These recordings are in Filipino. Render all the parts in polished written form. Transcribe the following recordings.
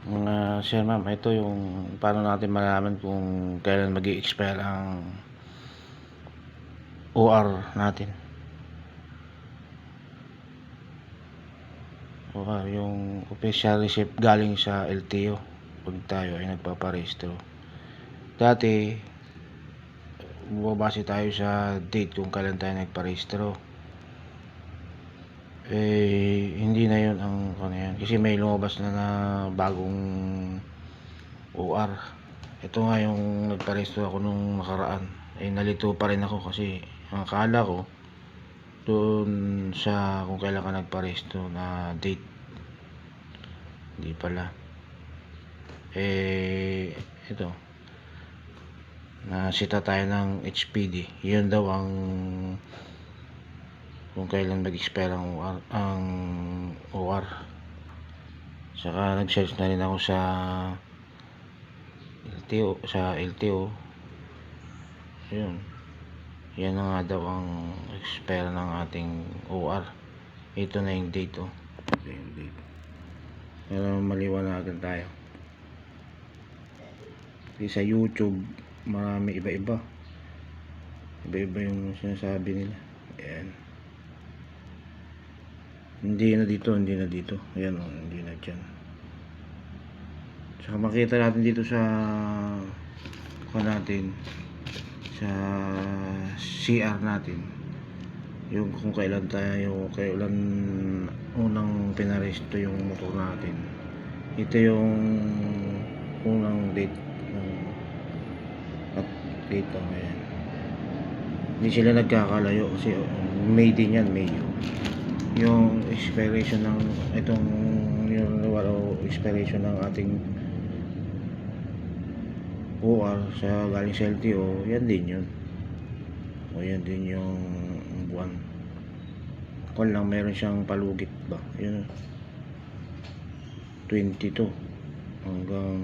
Mga sir, ma'am, ito yung paano natin malalaman kung kailan mag-i-expire ang OR natin. OR, yung official receipt galing sa LTO pag tayo ay nagpaparehistro. Dati, bumabase tayo sa date kung kailan tayo nagparehistro. Hindi na yun ang yan. Kasi may lumabas na bagong OR. Ito nga yung nagparehistro ako nung nakaraan. Nalito pa rin ako kasi ang akala ko doon sa kung kailan ka nagparehistro na date. Hindi pala. Ito. Nasita tayo ng HPD. Yun daw ang kung kailan mag-expire ang OR. Saka nag-search na rin ako sa LTO. Yun. Yan na nga daw ang expire ng ating OR. Ito na yung date, oh. Ito yung date. Pero maliwanagan tayo. Kasi sa YouTube, marami iba-iba. Iba-iba yung sinasabi nila. Ayan. Hindi na dito. Ayan, oh, hindi na dyan. Saka makita natin dito sa sa CR natin yung kung kailan unang pinaresto yung motor natin. Ito yung unang date at date lang. Ayan. Hindi sila nagkakalayo kasi May din yan, May. Yung expiration ng expiration ng ating OR sa galing sa LTO, yan din yun. O yan din yung buwan. Kung lang meron siyang palugit ba, yun 22 hanggang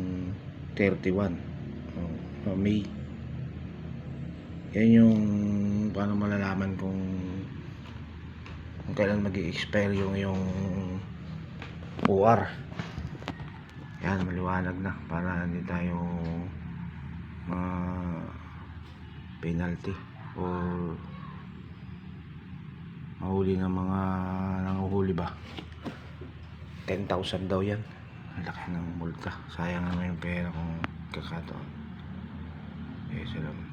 31 May. Yan yung paano malalaman kung kailan mag-i-expire yung OR. Yan, maliwanag na para hindi tayo penalty or mahuli ng mga nanguhuli ba. 10,000 daw yan. Ang laki ng multa. Sayang naman yung pera kung kakataon. Salamat.